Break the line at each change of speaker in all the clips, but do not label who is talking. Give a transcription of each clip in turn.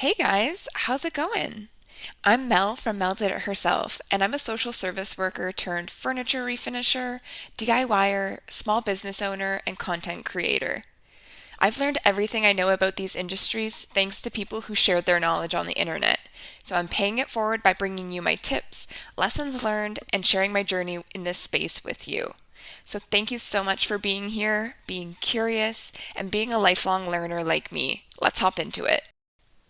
Hey guys, how's it going? I'm Mel from MelDidItHerself, and I'm a social service worker turned furniture refinisher, DIYer, small business owner, and content creator. I've learned everything I know about these industries thanks to people who shared their knowledge on the internet. So I'm paying it forward by bringing you my tips, lessons learned, and sharing my journey in this space with you. So thank you so much for being here, being curious, and being a lifelong learner like me. Let's hop into it.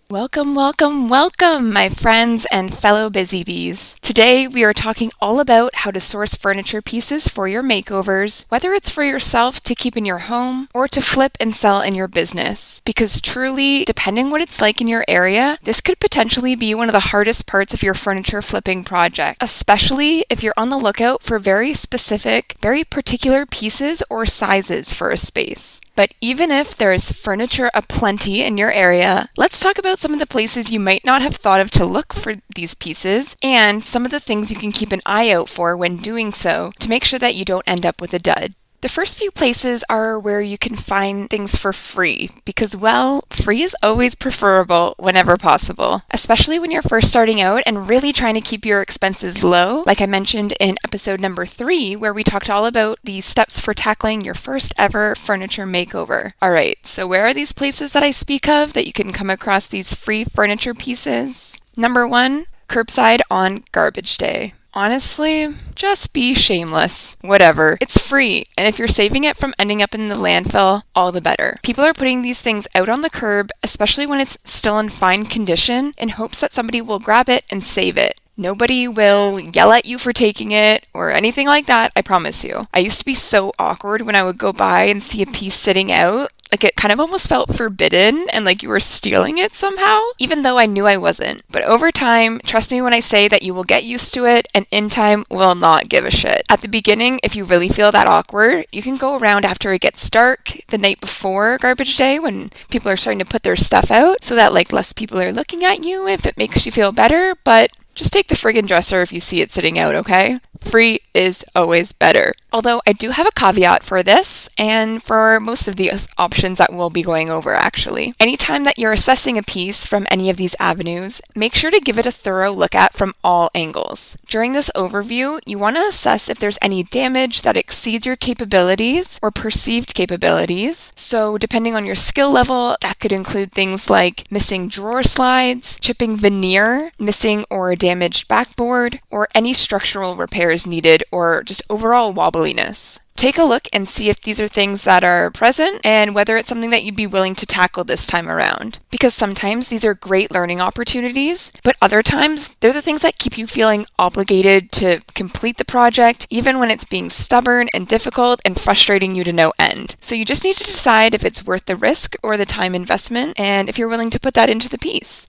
Welcome, welcome, welcome, my friends and fellow busybees. Today we are talking all about how to source furniture pieces for your makeovers, whether it's for yourself to keep in your home or to flip and sell in your business. Because truly, depending what it's like in your area, this could potentially be one of the hardest parts of your furniture flipping project, especially if you're on the lookout for very specific, very particular pieces or sizes for a space. But even if there's furniture aplenty in your area, let's talk about some of the places you might not have thought of to look for these pieces and some of the things you can keep an eye out for when doing so to make sure that you don't end up with a dud. The first few places are where you can find things for free because, well, free is always preferable whenever possible, especially when you're first starting out and really trying to keep your expenses low, like I mentioned in episode number 3, where we talked all about the steps for tackling your first ever furniture makeover. Alright, so where are these places that I speak of that you can come across these free furniture pieces? Number 1, curbside on garbage day. Honestly, just be shameless. Whatever. It's free, and if you're saving it from ending up in the landfill, all the better. People are putting these things out on the curb, especially when it's still in fine condition, in hopes that somebody will grab it and save it. Nobody will yell at you for taking it or anything like that, I promise you. I used to be so awkward when I would go by and see a piece sitting out. Like it kind of almost felt forbidden and like you were stealing it somehow, even though I knew I wasn't. But over time, trust me when I say that you will get used to it and in time will not give a shit. At the beginning, if you really feel that awkward, you can go around after it gets dark the night before garbage day when people are starting to put their stuff out so that like less people are looking at you if it makes you feel better, but just take the friggin' dresser if you see it sitting out, okay? Free is always better. Although I do have a caveat for this and for most of the options that we'll be going over actually. Anytime that you're assessing a piece from any of these avenues, make sure to give it a thorough look at from all angles. During this overview, you want to assess if there's any damage that exceeds your capabilities or perceived capabilities. So depending on your skill level, that could include things like missing drawer slides, chipping veneer, missing or damaged backboard, or any structural repairs needed or just overall wobbliness. Take a look and see if these are things that are present and whether it's something that you'd be willing to tackle this time around. Because sometimes these are great learning opportunities, but other times they're the things that keep you feeling obligated to complete the project, even when it's being stubborn and difficult and frustrating you to no end. So you just need to decide if it's worth the risk or the time investment and if you're willing to put that into the piece.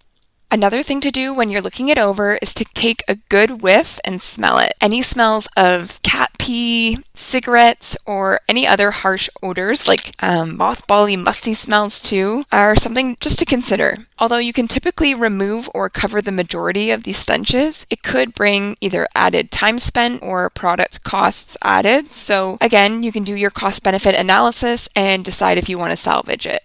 Another thing to do when you're looking it over is to take a good whiff and smell it. Any smells of cat pee, cigarettes, or any other harsh odors like mothbally, musty smells too are something just to consider. Although you can typically remove or cover the majority of these stenches, it could bring either added time spent or product costs added. So again, you can do your cost-benefit analysis and decide if you want to salvage it.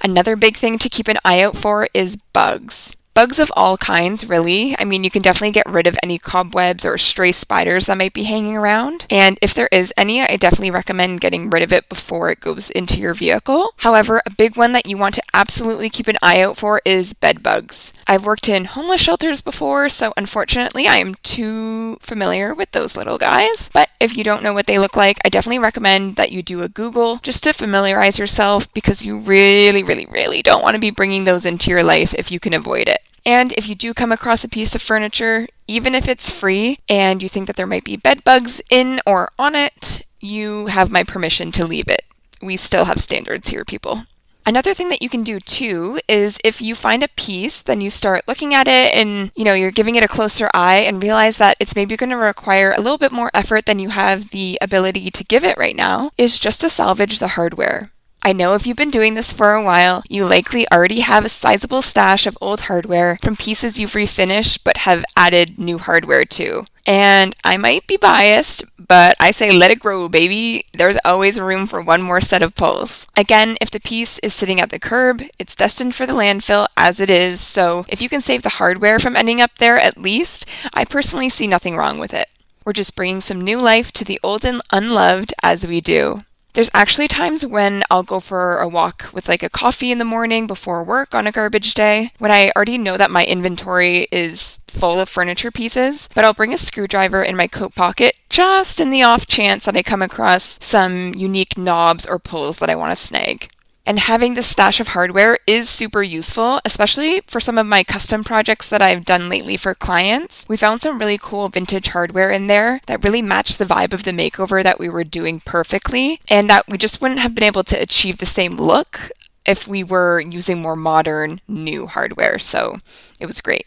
Another big thing to keep an eye out for is bugs. Bugs of all kinds, really. I mean, you can definitely get rid of any cobwebs or stray spiders that might be hanging around. And if there is any, I definitely recommend getting rid of it before it goes into your vehicle. However, a big one that you want to absolutely keep an eye out for is bed bugs. I've worked in homeless shelters before, so unfortunately I am too familiar with those little guys. But if you don't know what they look like, I definitely recommend that you do a Google just to familiarize yourself because you really, really, really don't want to be bringing those into your life if you can avoid it. And if you do come across a piece of furniture, even if it's free and you think that there might be bed bugs in or on it, you have my permission to leave it. We still have standards here, people. Another thing that you can do too is if you find a piece, then you start looking at it and, you're giving it a closer eye and realize that it's maybe going to require a little bit more effort than you have the ability to give it right now, is just to salvage the hardware. I know if you've been doing this for a while, you likely already have a sizable stash of old hardware from pieces you've refinished but have added new hardware to. And I might be biased, but I say let it grow, baby. There's always room for one more set of pulls. Again, if the piece is sitting at the curb, it's destined for the landfill as it is, so if you can save the hardware from ending up there at least, I personally see nothing wrong with it. We're just bringing some new life to the old and unloved as we do. There's actually times when I'll go for a walk with like a coffee in the morning before work on a garbage day, when I already know that my inventory is full of furniture pieces, but I'll bring a screwdriver in my coat pocket just in the off chance that I come across some unique knobs or pulls that I want to snag. And having this stash of hardware is super useful, especially for some of my custom projects that I've done lately for clients. We found some really cool vintage hardware in there that really matched the vibe of the makeover that we were doing perfectly, and that we just wouldn't have been able to achieve the same look if we were using more modern, new hardware. So it was great.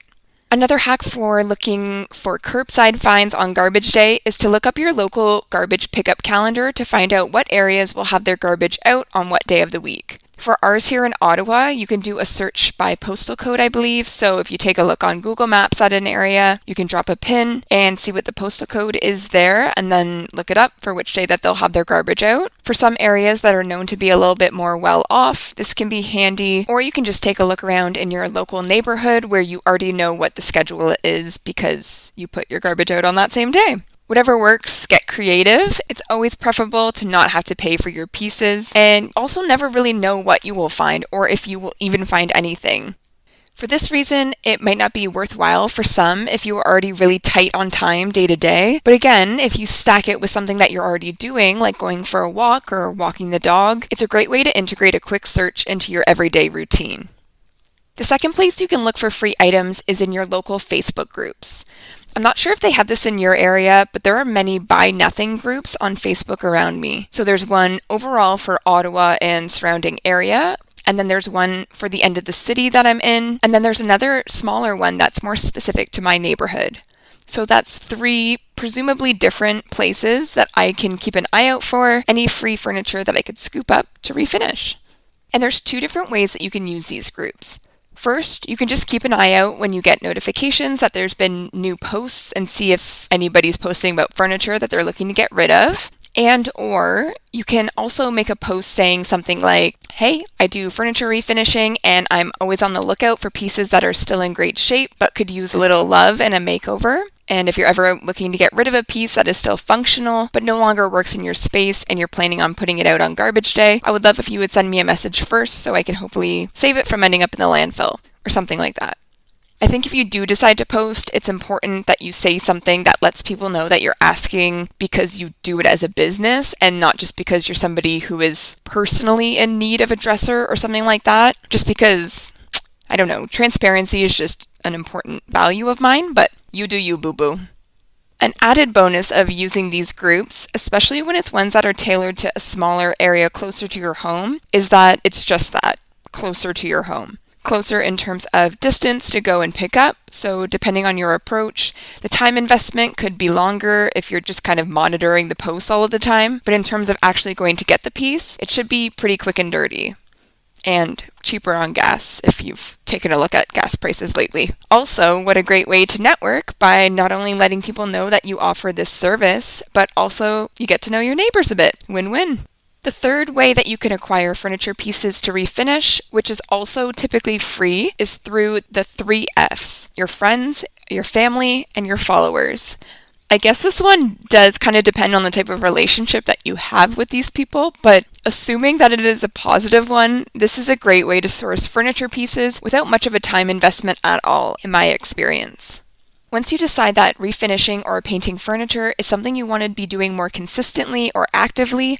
Another hack for looking for curbside finds on garbage day is to look up your local garbage pickup calendar to find out what areas will have their garbage out on what day of the week. For ours here in Ottawa, you can do a search by postal code, I believe. So if you take a look on Google Maps at an area, you can drop a pin and see what the postal code is there and then look it up for which day that they'll have their garbage out. For some areas that are known to be a little bit more well off, this can be handy, or you can just take a look around in your local neighborhood where you already know what the schedule is because you put your garbage out on that same day. Whatever works, get creative. It's always preferable to not have to pay for your pieces, and also never really know what you will find or if you will even find anything. For this reason, it might not be worthwhile for some if you are already really tight on time day to day. But again, if you stack it with something that you're already doing, like going for a walk or walking the dog, it's a great way to integrate a quick search into your everyday routine. The second place you can look for free items is in your local Facebook groups. I'm not sure if they have this in your area, but there are many buy nothing groups on Facebook around me. So there's one overall for Ottawa and surrounding area, and then there's one for the end of the city that I'm in, and then there's another smaller one that's more specific to my neighborhood. So that's 3 presumably different places that I can keep an eye out for any free furniture that I could scoop up to refinish. And there's 2 different ways that you can use these groups. First, you can just keep an eye out when you get notifications that there's been new posts and see if anybody's posting about furniture that they're looking to get rid of. And or you can also make a post saying something like, hey, I do furniture refinishing and I'm always on the lookout for pieces that are still in great shape but could use a little love and a makeover. And if you're ever looking to get rid of a piece that is still functional but no longer works in your space and you're planning on putting it out on garbage day, I would love if you would send me a message first so I can hopefully save it from ending up in the landfill or something like that. I think if you do decide to post, it's important that you say something that lets people know that you're asking because you do it as a business and not just because you're somebody who is personally in need of a dresser or something like that. Just because, I don't know, transparency is just an important value of mine, but you do you, boo-boo. An added bonus of using these groups, especially when it's ones that are tailored to a smaller area closer to your home, is that it's just that, closer to your home. Closer in terms of distance to go and pick up, so depending on your approach, the time investment could be longer if you're just kind of monitoring the posts all of the time, but in terms of actually going to get the piece, it should be pretty quick and dirty. And cheaper on gas if you've taken a look at gas prices lately. Also, what a great way to network by not only letting people know that you offer this service, but also you get to know your neighbors a bit. Win-win. The third way that you can acquire furniture pieces to refinish, which is also typically free, is through the 3 Fs: your friends, your family, and your followers. I guess this one does kind of depend on the type of relationship that you have with these people, but assuming that it is a positive one, this is a great way to source furniture pieces without much of a time investment at all, in my experience. Once you decide that refinishing or painting furniture is something you want to be doing more consistently or actively,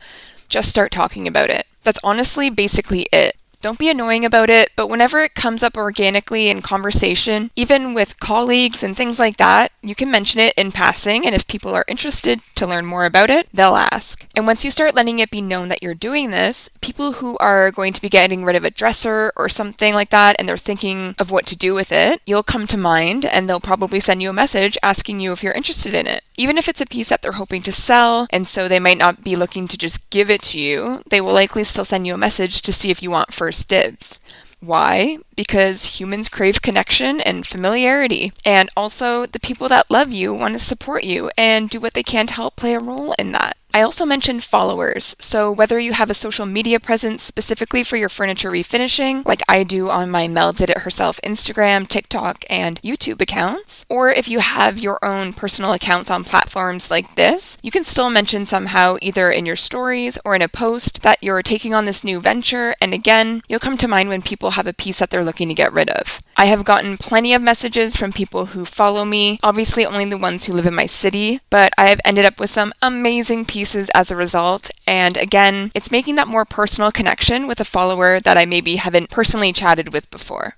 just start talking about it. That's honestly basically it. Don't be annoying about it, but whenever it comes up organically in conversation, even with colleagues and things like that, you can mention it in passing, and if people are interested to learn more about it, they'll ask. And once you start letting it be known that you're doing this, people who are going to be getting rid of a dresser or something like that, and they're thinking of what to do with it, you'll come to mind, and they'll probably send you a message asking you if you're interested in it. Even if it's a piece that they're hoping to sell, and so they might not be looking to just give it to you, they will likely still send you a message to see if you want first dibs. Why? Because humans crave connection and familiarity. And also, the people that love you want to support you and do what they can to help play a role in that. I also mentioned followers, so whether you have a social media presence specifically for your furniture refinishing, like I do on my MelDidItHerself Instagram, TikTok, and YouTube accounts, or if you have your own personal accounts on platforms like this, you can still mention somehow either in your stories or in a post that you're taking on this new venture, and again, you'll come to mind when people have a piece that they're looking to get rid of. I have gotten plenty of messages from people who follow me, obviously only the ones who live in my city, but I have ended up with some amazing pieces as a result, and again, it's making that more personal connection with a follower that I maybe haven't personally chatted with before.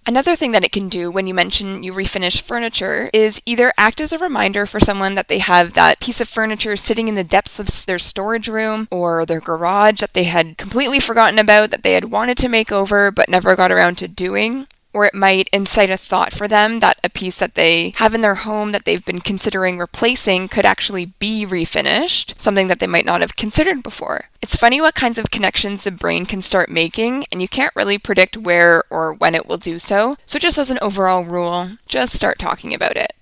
Another thing that it can do when you mention you refinish furniture is either act as a reminder for someone that they have that piece of furniture sitting in the depths of their storage room or their garage that they had completely forgotten about, that they had wanted to make over but never got around to doing. Or it might incite a thought for them that a piece that they have in their home that they've been considering replacing could actually be refinished, something that they might not have considered before. It's funny what kinds of connections the brain can start making, and you can't really predict where or when it will do so. So just as an overall rule, just start talking about it.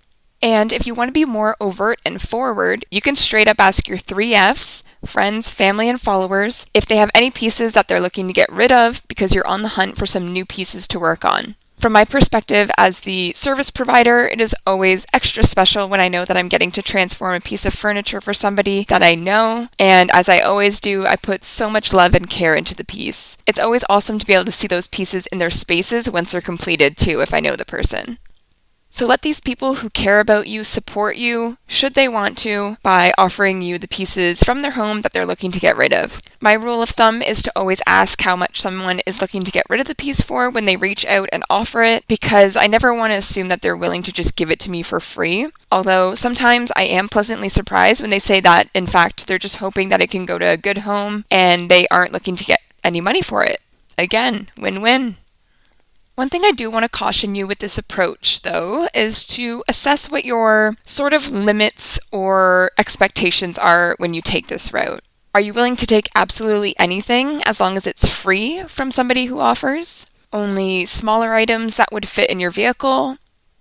And if you want to be more overt and forward, you can straight up ask your 3 Fs, friends, family, and followers, if they have any pieces that they're looking to get rid of because you're on the hunt for some new pieces to work on. From my perspective as the service provider, it is always extra special when I know that I'm getting to transform a piece of furniture for somebody that I know, and as I always do, I put so much love and care into the piece. It's always awesome to be able to see those pieces in their spaces once they're completed too, if I know the person. So let these people who care about you support you, should they want to, by offering you the pieces from their home that they're looking to get rid of. My rule of thumb is to always ask how much someone is looking to get rid of the piece for when they reach out and offer it, because I never want to assume that they're willing to just give it to me for free. Although sometimes I am pleasantly surprised when they say that, in fact, they're just hoping that it can go to a good home and they aren't looking to get any money for it. Again, win-win. One thing I do want to caution you with this approach, though, is to assess what your sort of limits or expectations are when you take this route. Are you willing to take absolutely anything as long as it's free from somebody who offers? Only smaller items that would fit in your vehicle?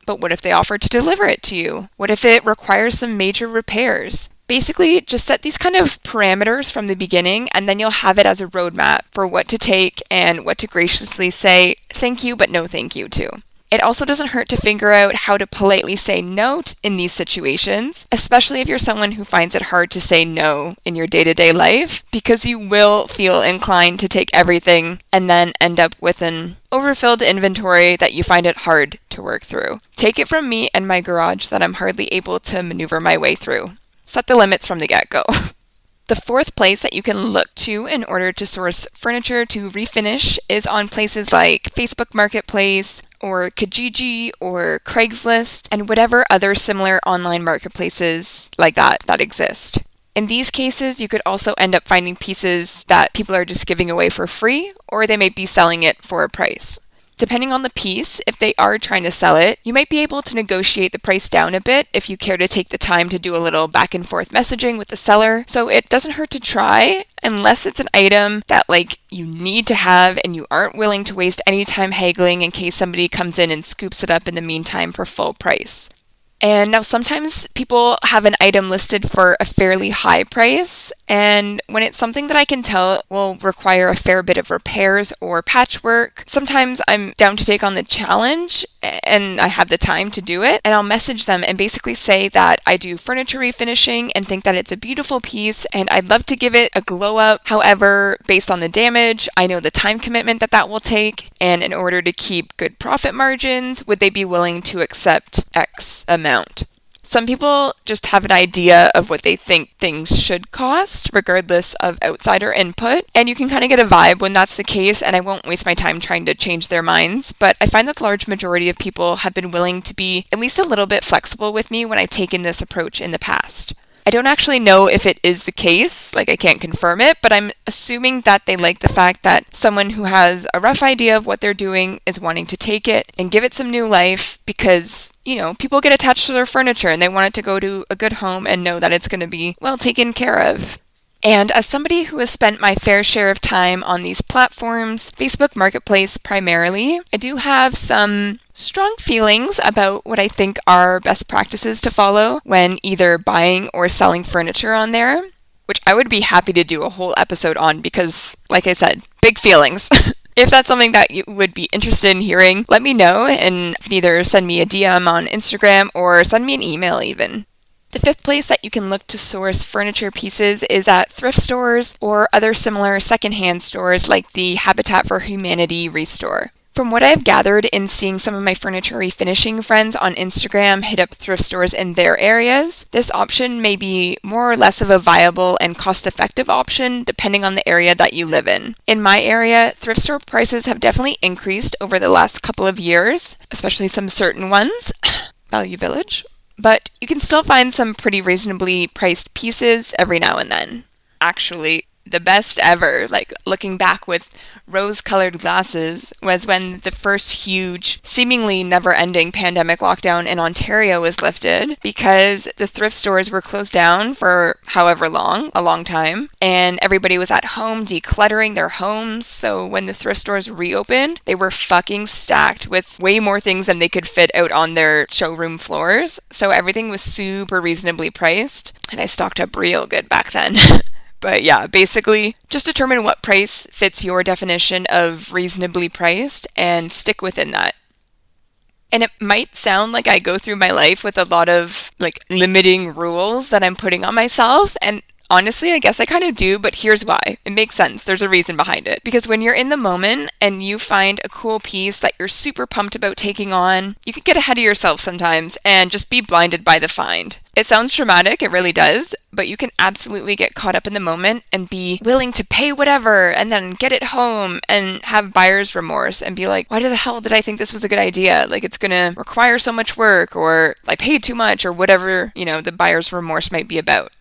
But what if they offer to deliver it to you? What if it requires some major repairs? Basically, just set these kind of parameters from the beginning, and then you'll have it as a roadmap for what to take and what to graciously say thank you but no thank you to. It also doesn't hurt to figure out how to politely say no in these situations, especially if you're someone who finds it hard to say no in your day-to-day life, because you will feel inclined to take everything and then end up with an overfilled inventory that you find it hard to work through. Take it from me and my garage that I'm hardly able to maneuver my way through. Set the limits from the get-go. The fourth place that you can look to in order to source furniture to refinish is on places like Facebook Marketplace or Kijiji or Craigslist and whatever other similar online marketplaces like that exist. In these cases, you could also end up finding pieces that people are just giving away for free, or they may be selling it for a price. Depending on the piece, if they are trying to sell it, you might be able to negotiate the price down a bit if you care to take the time to do a little back and forth messaging with the seller. So it doesn't hurt to try, unless it's an item that you need to have and you aren't willing to waste any time haggling in case somebody comes in and scoops it up in the meantime for full price. And now sometimes people have an item listed for a fairly high price, and when it's something that I can tell will require a fair bit of repairs or patchwork, sometimes I'm down to take on the challenge and I have the time to do it, and I'll message them and basically say that I do furniture refinishing and think that it's a beautiful piece and I'd love to give it a glow up. However, based on the damage, I know the time commitment that will take, and in order to keep good profit margins, would they be willing to accept X amount? Some people just have an idea of what they think things should cost, regardless of outsider input, and you can kind of get a vibe when that's the case, and I won't waste my time trying to change their minds, but I find that the large majority of people have been willing to be at least a little bit flexible with me when I've taken this approach in the past. I don't actually know if it is the case, like I can't confirm it, but I'm assuming that they like the fact that someone who has a rough idea of what they're doing is wanting to take it and give it some new life because, people get attached to their furniture and they want it to go to a good home and know that it's going to be well taken care of. And as somebody who has spent my fair share of time on these platforms, Facebook Marketplace primarily, I do have some strong feelings about what I think are best practices to follow when either buying or selling furniture on there, which I would be happy to do a whole episode on because, like I said, big feelings. If that's something that you would be interested in hearing, let me know and either send me a DM on Instagram or send me an email even. The fifth place that you can look to source furniture pieces is at thrift stores or other similar secondhand stores like the Habitat for Humanity Restore. From what I've gathered in seeing some of my furniture refinishing friends on Instagram hit up thrift stores in their areas, this option may be more or less of a viable and cost-effective option depending on the area that you live in. In my area, thrift store prices have definitely increased over the last couple of years, especially some certain ones, Value Village. But you can still find some pretty reasonably priced pieces every now and then. Actually, the best ever, like looking back with rose-colored glasses, was when the first huge, seemingly never-ending pandemic lockdown in Ontario was lifted because the thrift stores were closed down for however long, a long time, and everybody was at home decluttering their homes, so when the thrift stores reopened, they were fucking stacked with way more things than they could fit out on their showroom floors, so everything was super reasonably priced, and I stocked up real good back then. But yeah, basically, just determine what price fits your definition of reasonably priced and stick within that. And it might sound like I go through my life with a lot of limiting rules that I'm putting on myself, and honestly, I guess I kind of do, but here's why. It makes sense. There's a reason behind it. Because when you're in the moment and you find a cool piece that you're super pumped about taking on, you can get ahead of yourself sometimes and just be blinded by the find. It sounds dramatic, it really does, but you can absolutely get caught up in the moment and be willing to pay whatever and then get it home and have buyer's remorse and be like, why the hell did I think this was a good idea? It's going to require so much work, or I paid too much, or whatever, the buyer's remorse might be about.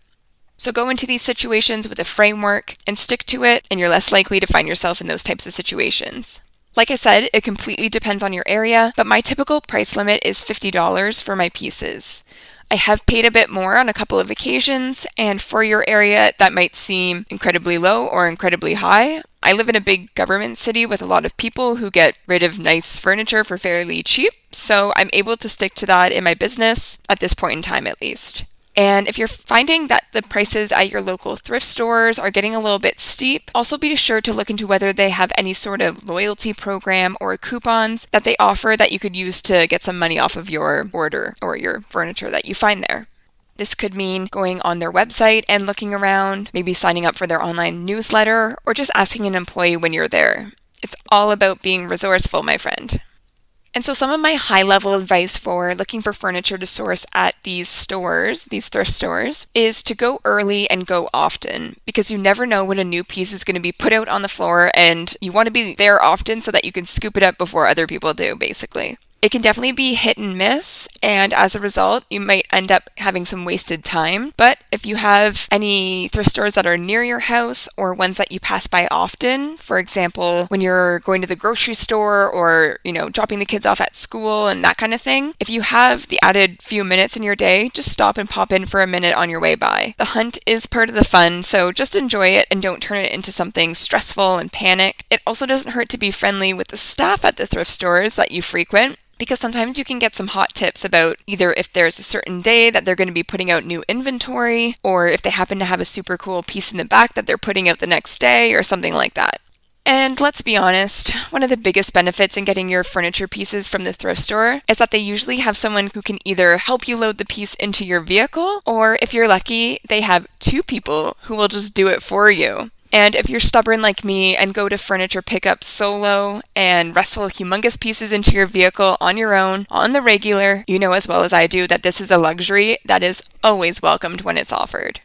So go into these situations with a framework and stick to it, and you're less likely to find yourself in those types of situations. Like I said, it completely depends on your area, but my typical price limit is $50 for my pieces. I have paid a bit more on a couple of occasions, and for your area, that might seem incredibly low or incredibly high. I live in a big government city with a lot of people who get rid of nice furniture for fairly cheap, so I'm able to stick to that in my business, at this point in time at least. And if you're finding that the prices at your local thrift stores are getting a little bit steep, also be sure to look into whether they have any sort of loyalty program or coupons that they offer that you could use to get some money off of your order or your furniture that you find there. This could mean going on their website and looking around, maybe signing up for their online newsletter, or just asking an employee when you're there. It's all about being resourceful, my friend. And so some of my high-level advice for looking for furniture to source at these stores, these thrift stores, is to go early and go often, because you never know when a new piece is going to be put out on the floor, and you want to be there often so that you can scoop it up before other people do, basically. It can definitely be hit and miss, and as a result, you might end up having some wasted time. But if you have any thrift stores that are near your house or ones that you pass by often, for example, when you're going to the grocery store or, dropping the kids off at school and that kind of thing, if you have the added few minutes in your day, just stop and pop in for a minute on your way by. The hunt is part of the fun, so just enjoy it and don't turn it into something stressful and panicked. It also doesn't hurt to be friendly with the staff at the thrift stores that you frequent, because sometimes you can get some hot tips about either if there's a certain day that they're going to be putting out new inventory, or if they happen to have a super cool piece in the back that they're putting out the next day, or something like that. And let's be honest, one of the biggest benefits in getting your furniture pieces from the thrift store is that they usually have someone who can either help you load the piece into your vehicle, or if you're lucky, they have two people who will just do it for you. And if you're stubborn like me and go to furniture pickup solo and wrestle humongous pieces into your vehicle on your own, on the regular, you know as well as I do that this is a luxury that is always welcomed when it's offered.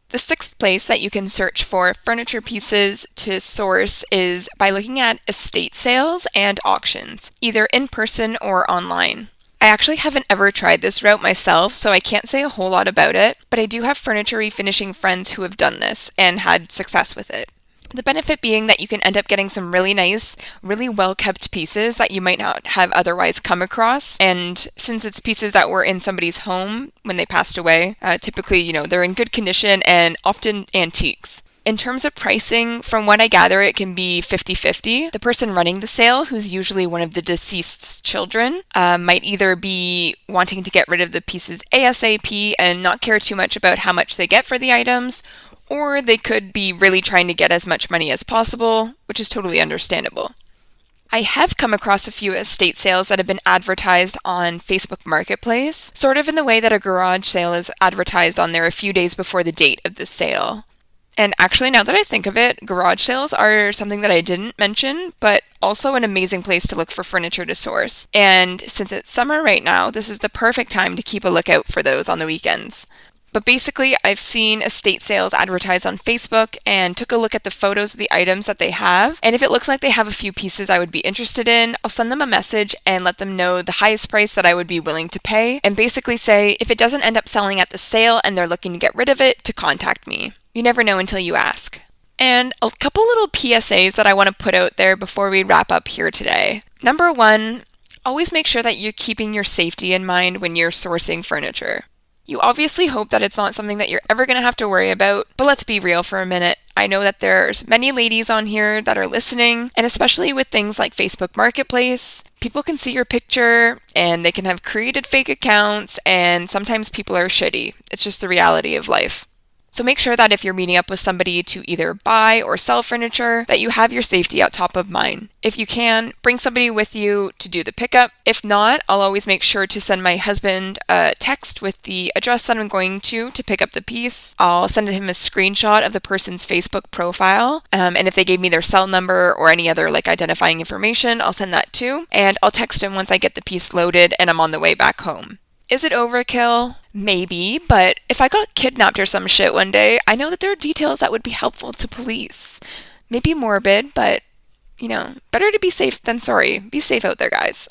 The sixth place that you can search for furniture pieces to source is by looking at estate sales and auctions, either in person or online. I actually haven't ever tried this route myself, so I can't say a whole lot about it, but I do have furniture refinishing friends who have done this and had success with it. The benefit being that you can end up getting some really nice, really well-kept pieces that you might not have otherwise come across. And since it's pieces that were in somebody's home when they passed away, typically, they're in good condition and often antiques. In terms of pricing, from what I gather, it can be 50-50. The person running the sale, who's usually one of the deceased's children, might either be wanting to get rid of the pieces ASAP and not care too much about how much they get for the items, or they could be really trying to get as much money as possible, which is totally understandable. I have come across a few estate sales that have been advertised on Facebook Marketplace, sort of in the way that a garage sale is advertised on there a few days before the date of the sale. And actually, now that I think of it, garage sales are something that I didn't mention, but also an amazing place to look for furniture to source. And since it's summer right now, this is the perfect time to keep a lookout for those on the weekends. But basically, I've seen estate sales advertised on Facebook and took a look at the photos of the items that they have. And if it looks like they have a few pieces I would be interested in, I'll send them a message and let them know the highest price that I would be willing to pay. And basically say, if it doesn't end up selling at the sale and they're looking to get rid of it, to contact me. You never know until you ask. And a couple little PSAs that I want to put out there before we wrap up here today. Number one, always make sure that you're keeping your safety in mind when you're sourcing furniture. You obviously hope that it's not something that you're ever going to have to worry about, but let's be real for a minute. I know that there's many ladies on here that are listening, and especially with things like Facebook Marketplace, people can see your picture and they can have created fake accounts, and sometimes people are shitty. It's just the reality of life. So make sure that if you're meeting up with somebody to either buy or sell furniture, that you have your safety at top of mind. If you can, bring somebody with you to do the pickup. If not, I'll always make sure to send my husband a text with the address that I'm going to pick up the piece. I'll send him a screenshot of the person's Facebook profile. And if they gave me their cell number or any other identifying information, I'll send that too. And I'll text him once I get the piece loaded and I'm on the way back home. Is it overkill? Maybe, but if I got kidnapped or some shit one day, I know that there are details that would be helpful to police. Maybe morbid, but, better to be safe than sorry. Be safe out there, guys.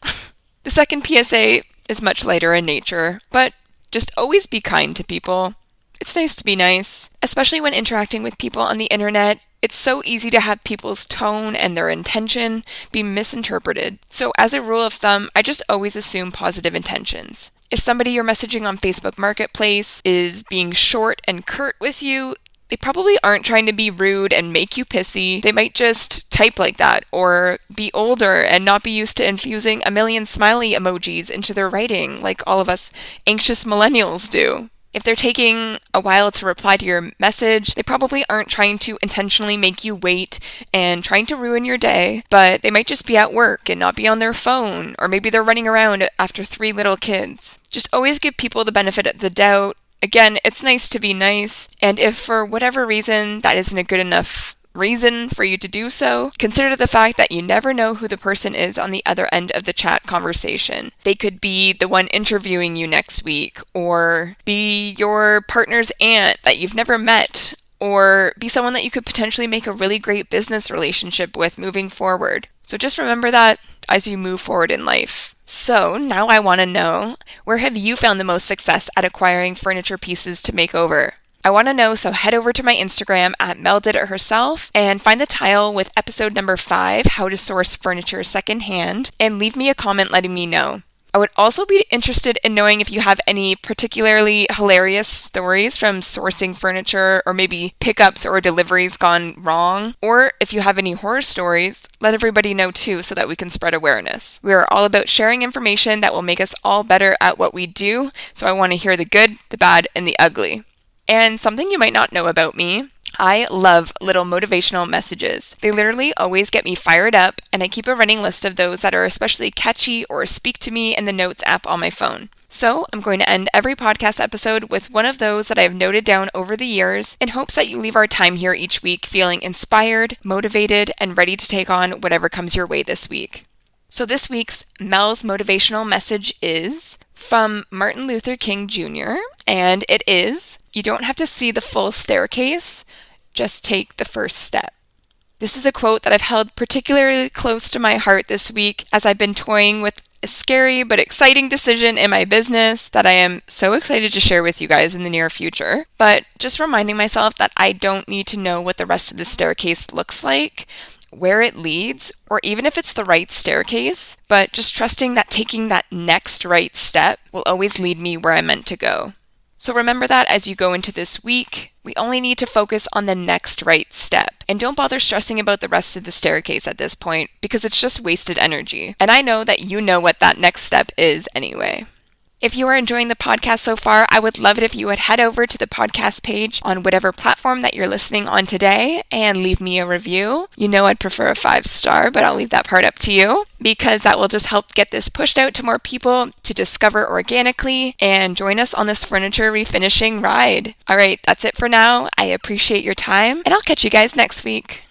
The second PSA is much lighter in nature, but just always be kind to people. It's nice to be nice, especially when interacting with people on the internet. It's so easy to have people's tone and their intention be misinterpreted. So as a rule of thumb, I just always assume positive intentions. If somebody you're messaging on Facebook Marketplace is being short and curt with you, they probably aren't trying to be rude and make you pissy. They might just type like that or be older and not be used to infusing a million smiley emojis into their writing like all of us anxious millennials do. If they're taking a while to reply to your message, they probably aren't trying to intentionally make you wait and trying to ruin your day, but they might just be at work and not be on their phone, or maybe they're running around after 3 little kids. Just always give people the benefit of the doubt. Again, it's nice to be nice, and if for whatever reason that isn't a good enough reason for you to do so, consider the fact that you never know who the person is on the other end of the chat conversation. They could be the one interviewing you next week, or be your partner's aunt that you've never met, or be someone that you could potentially make a really great business relationship with moving forward. So just remember that as you move forward in life. So now I want to know, where have you found the most success at acquiring furniture pieces to make over? I want to know, so head over to my Instagram at MelDidItHerself and find the tile with episode number 5, How to Source Furniture Secondhand, and leave me a comment letting me know. I would also be interested in knowing if you have any particularly hilarious stories from sourcing furniture or maybe pickups or deliveries gone wrong, or if you have any horror stories, let everybody know too so that we can spread awareness. We are all about sharing information that will make us all better at what we do, so I want to hear the good, the bad, and the ugly. And something you might not know about me, I love little motivational messages. They literally always get me fired up, and I keep a running list of those that are especially catchy or speak to me in the Notes app on my phone. So I'm going to end every podcast episode with one of those that I have noted down over the years in hopes that you leave our time here each week feeling inspired, motivated, and ready to take on whatever comes your way this week. So this week's Mel's motivational message is from Martin Luther King Jr., and it is, "You don't have to see the full staircase, just take the first step." This is a quote that I've held particularly close to my heart this week as I've been toying with a scary but exciting decision in my business that I am so excited to share with you guys in the near future. But just reminding myself that I don't need to know what the rest of the staircase looks like, where it leads, or even if it's the right staircase, but just trusting that taking that next right step will always lead me where I'm meant to go. So remember that as you go into this week, we only need to focus on the next right step. And don't bother stressing about the rest of the staircase at this point, because it's just wasted energy. And I know that you know what that next step is anyway. If you are enjoying the podcast so far, I would love it if you would head over to the podcast page on whatever platform that you're listening on today and leave me a review. You know I'd prefer a 5-star, but I'll leave that part up to you because that will just help get this pushed out to more people to discover organically and join us on this furniture refinishing ride. All right, that's it for now. I appreciate your time, and I'll catch you guys next week.